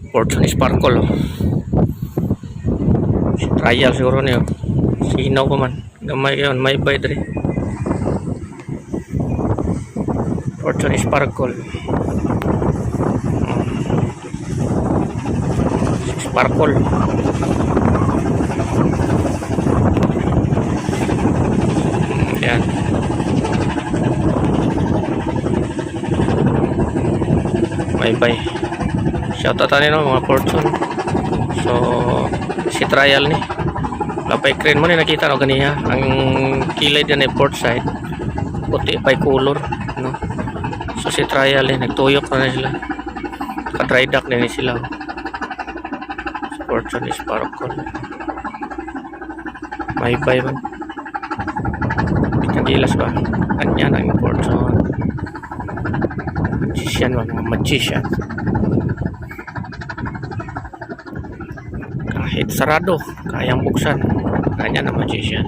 Fortune Sparkle. Oh. Trial siguro niyo. Sinaw pa man. Gamay yun. May bay dre. Fortune Sparkle. Sparkle. Yan. May bay. Shoutout tayo no mga Fortune. So si trial ni. Lapay crane mo ni nakita no ganiya. Ang kilay din ay port side. Puti pay color no. So si trial ni nagtuyok na sila. Ka-dry dock na sila. Fortune Sparkle. May bay man. Kandilas ba? Kanya ng Fortune. Magician mga magician. Kahit sarado, kayang buksan. Kanya na magician.